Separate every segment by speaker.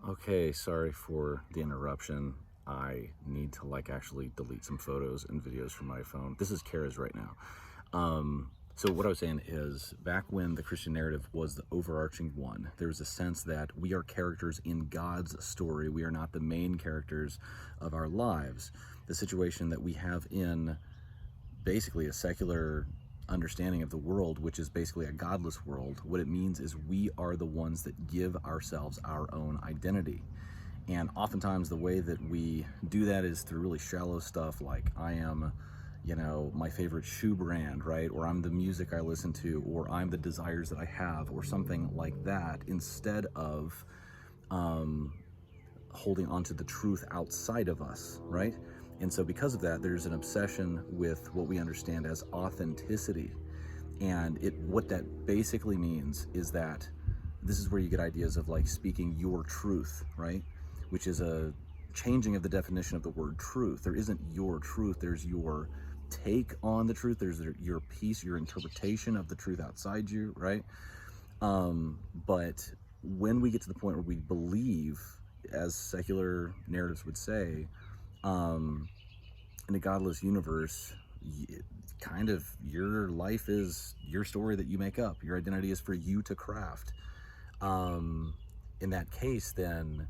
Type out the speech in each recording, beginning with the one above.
Speaker 1: Okay, sorry for the interruption. I need to actually delete some photos and videos from my phone. This is Kara's right now. So what I was saying is back when the Christian narrative was the overarching one, there was a sense that we are characters in God's story. We are not the main characters of our lives. The situation that we have in basically a secular understanding of the world, which is basically a godless world, what it means is we are the ones that give ourselves our own identity. And oftentimes the way that we do that is through really shallow stuff like I am, my favorite shoe brand, right? Or I'm the music I listen to, or I'm the desires that I have, or something like that, instead of holding on to the truth outside of us, right? And so because of that, there's an obsession with what we understand as authenticity. And what that basically means is that this is where you get ideas of speaking your truth, right? Which is a changing of the definition of the word truth. There isn't your truth, there's your take on the truth, there's your piece, your interpretation of the truth outside you, right? But when we get to the point where we believe, as secular narratives would say, in a godless universe, kind of your life is your story that you make up. Your identity is for you to craft. In that case, then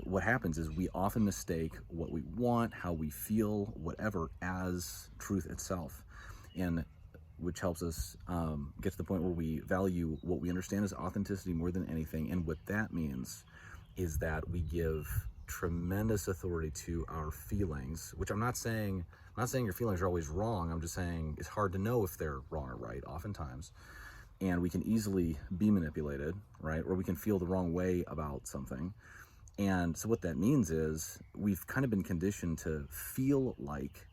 Speaker 1: what happens is we often mistake what we want, how we feel, whatever, as truth itself, and which helps us get to the point where we value what we understand as authenticity more than anything. And what that means is that we give tremendous authority to our feelings, which I'm not saying your feelings are always wrong. I'm just saying it's hard to know if they're wrong or right oftentimes. And we can easily be manipulated, right? Or we can feel the wrong way about something. And so what that means is we've kind of been conditioned to feel like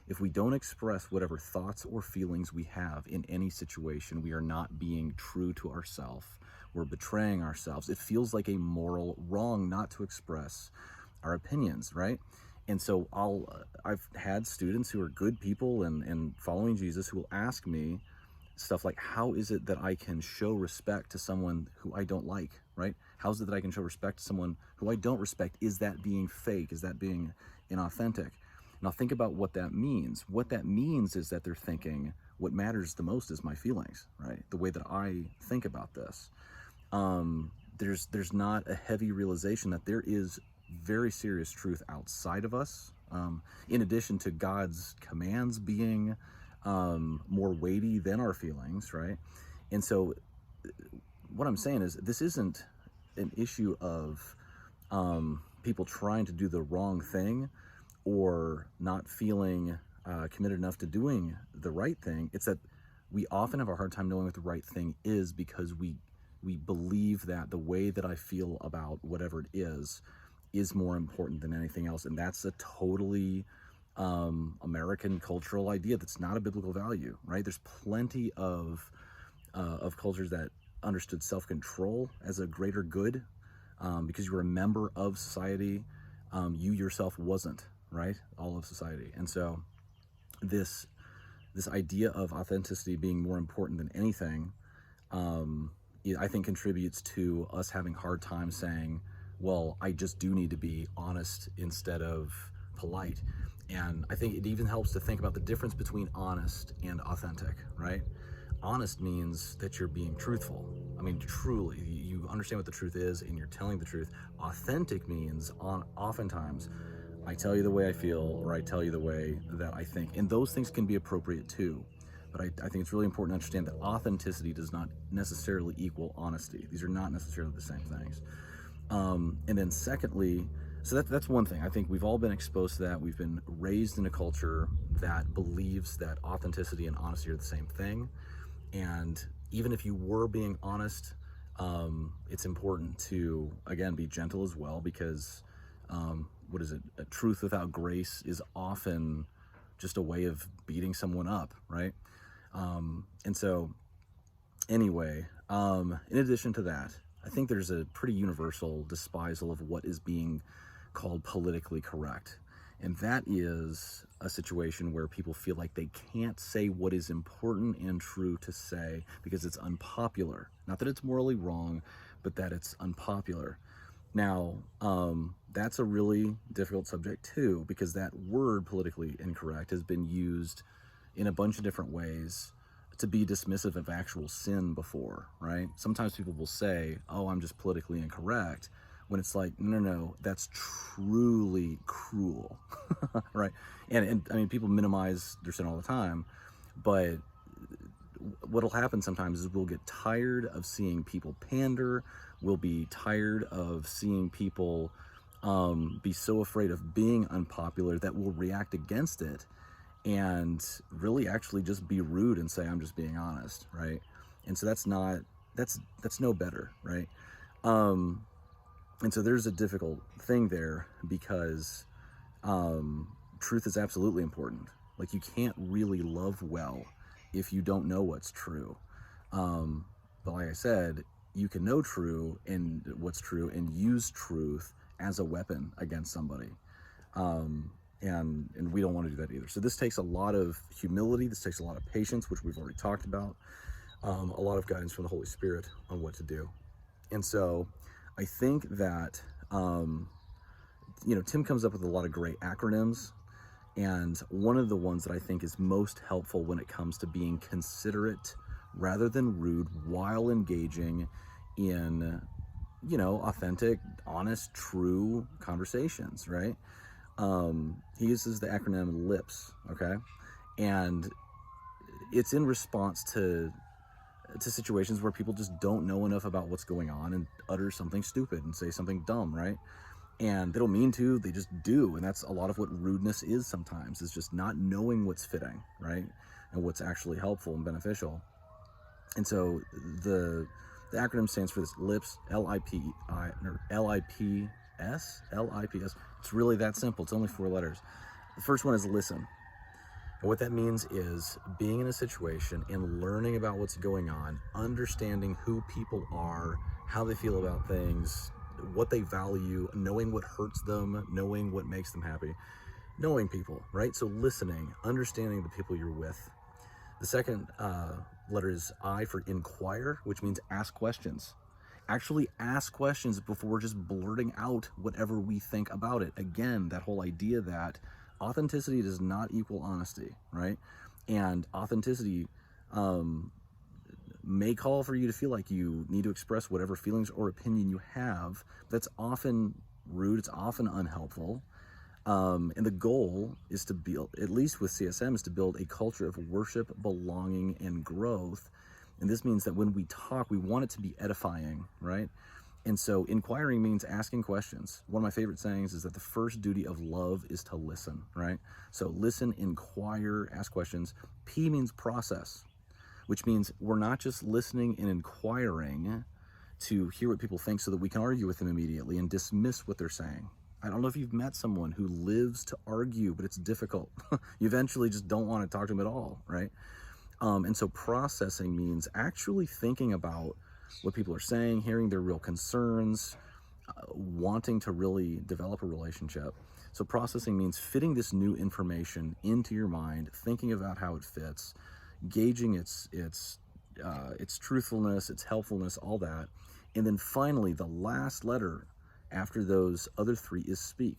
Speaker 1: if we don't express whatever thoughts or feelings we have in any situation, we are not being true to ourselves. We're betraying ourselves. It feels like a moral wrong not to express our opinions, right? And so I've had students who are good people and following Jesus who will ask me stuff like, how is it that I can show respect to someone who I don't like, right? How is it that I can show respect to someone who I don't respect? Is that being fake? Is that being inauthentic? Now think about what that means. What that means is that they're thinking, what matters the most is my feelings, right? The way that I think about this. There's not a heavy realization that there is very serious truth outside of us, in addition to God's commands being more weighty than our feelings, right? And so what I'm saying is this isn't an issue of people trying to do the wrong thing or not feeling committed enough to doing the right thing. It's that we often have a hard time knowing what the right thing is because we believe that the way that I feel about whatever it is more important than anything else. And that's a totally American cultural idea that's not a biblical value, right? There's plenty of cultures that understood self-control as a greater good, because you were a member of society. You yourself wasn't, right? All of society. And so this idea of authenticity being more important than anything, I think contributes to us having hard time saying, well, I just do need to be honest instead of polite. And I think it even helps to think about the difference between honest and authentic, right? Honest means that you're being truthful. I mean, truly, you understand what the truth is and you're telling the truth. Authentic means oftentimes I tell you the way I feel, or I tell you the way that I think. And those things can be appropriate too. But I think it's really important to understand that authenticity does not necessarily equal honesty. These are not necessarily the same things. And then secondly, so that's one thing. I think we've all been exposed to that. We've been raised in a culture that believes that authenticity and honesty are the same thing. And even if you were being honest, it's important to, again, be gentle as well, because what is it? A truth without grace is often just a way of beating someone up, right? And so anyway, in addition to that, I think there's a pretty universal despisal of what is being called politically correct. And that is a situation where people feel like they can't say what is important and true to say because it's unpopular. Not that it's morally wrong, but that it's unpopular. Now, that's a really difficult subject too, because that word politically incorrect has been used in a bunch of different ways to be dismissive of actual sin before, right? Sometimes people will say, oh, I'm just politically incorrect, when it's like, no, no, no, that's truly cruel, right? And I mean, people minimize their sin all the time, but what'll happen sometimes is we'll get tired of seeing people pander. We'll be tired of seeing people be so afraid of being unpopular that we'll react against it and really actually just be rude and say, I'm just being honest, right? And so that's no better, right? Um, and so there's a difficult thing there because truth is absolutely important. Like, you can't really love well if you don't know what's true. But like I said, you can know true and what's true and use truth as a weapon against somebody. And we don't want to do that either. So this takes a lot of humility. This takes a lot of patience, which we've already talked about. A lot of guidance from the Holy Spirit on what to do. And so I think that, Tim comes up with a lot of great acronyms. And one of the ones that I think is most helpful when it comes to being considerate rather than rude while engaging in, authentic, honest, true conversations, right? He uses the acronym LIPS, okay? And it's in response to situations where people just don't know enough about what's going on and utter something stupid and say something dumb, right? And they don't mean to, they just do. And that's a lot of what rudeness is sometimes, is just not knowing what's fitting, right? And what's actually helpful and beneficial. And so the acronym stands for this LIPS, L-I-P-I, or L-I-P-S. It's really that simple. It's only 4 letters. The first one is listen. And what that means is being in a situation and learning about what's going on, understanding who people are, how they feel about things, what they value, knowing what hurts them, knowing what makes them happy, knowing people, right? So listening, understanding the people you're with. The second letter is I for inquire, which means ask questions. Actually ask questions before just blurting out whatever we think about it. Again, that whole idea that authenticity does not equal honesty, right? And authenticity may call for you to feel like you need to express whatever feelings or opinion you have. That's often rude, it's often unhelpful. And the goal is to build, at least with CSM, is to build a culture of worship, belonging, and growth. And this means that when we talk, we want it to be edifying, right? And so inquiring means asking questions. One of my favorite sayings is that the first duty of love is to listen, right? So listen, inquire, ask questions. P means process, which means we're not just listening and inquiring to hear what people think so that we can argue with them immediately and dismiss what they're saying. I don't know if you've met someone who lives to argue, but it's difficult. You eventually just don't want to talk to them at all, right? And so processing means actually thinking about what people are saying, hearing their real concerns, wanting to really develop a relationship. So processing means fitting this new information into your mind, thinking about how it fits, gauging its truthfulness, its helpfulness, all that. And then finally, the last letter after those other 3 is speak.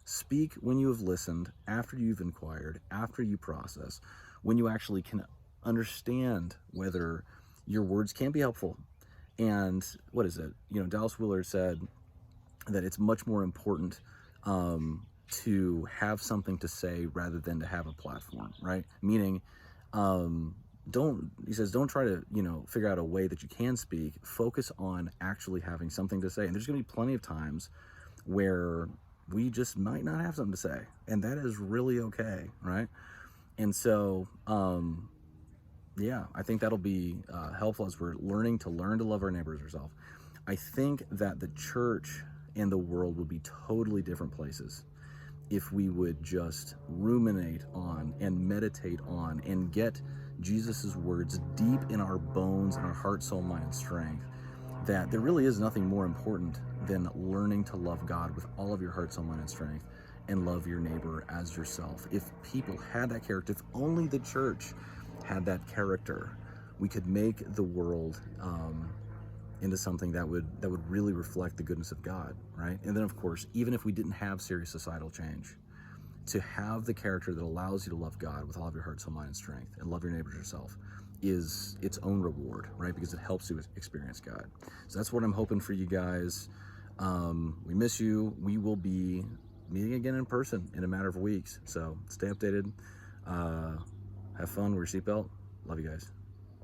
Speaker 1: Speak when you have listened, after you've inquired, after you process, when you actually can understand whether your words can be helpful. And what is it? Dallas Willard said that it's much more important to have something to say rather than to have a platform, right? Meaning, don't try to, figure out a way that you can speak. Focus on actually having something to say. And there's going to be plenty of times where we just might not have something to say. And that is really okay, right? And so, I think that'll be helpful as we're learn to love our neighbors ourselves. I think that the church and the world would be totally different places if we would just ruminate on and meditate on and get Jesus's words deep in our bones and our heart, soul, mind, and strength, that there really is nothing more important than learning to love God with all of your heart, soul, mind, and strength, and love your neighbor as yourself. If people had that character, if only the church had that character, we could make the world into something that would really reflect the goodness of God, right? And then of course, even if we didn't have serious societal change, to have the character that allows you to love God with all of your heart, soul, mind, and strength, and love your neighbor as yourself, is its own reward, right? Because it helps you experience God. So that's what I'm hoping for you guys. We miss you. We will be meeting again in person in a matter of weeks. So stay updated. Have fun. Wear your seatbelt. Love you guys.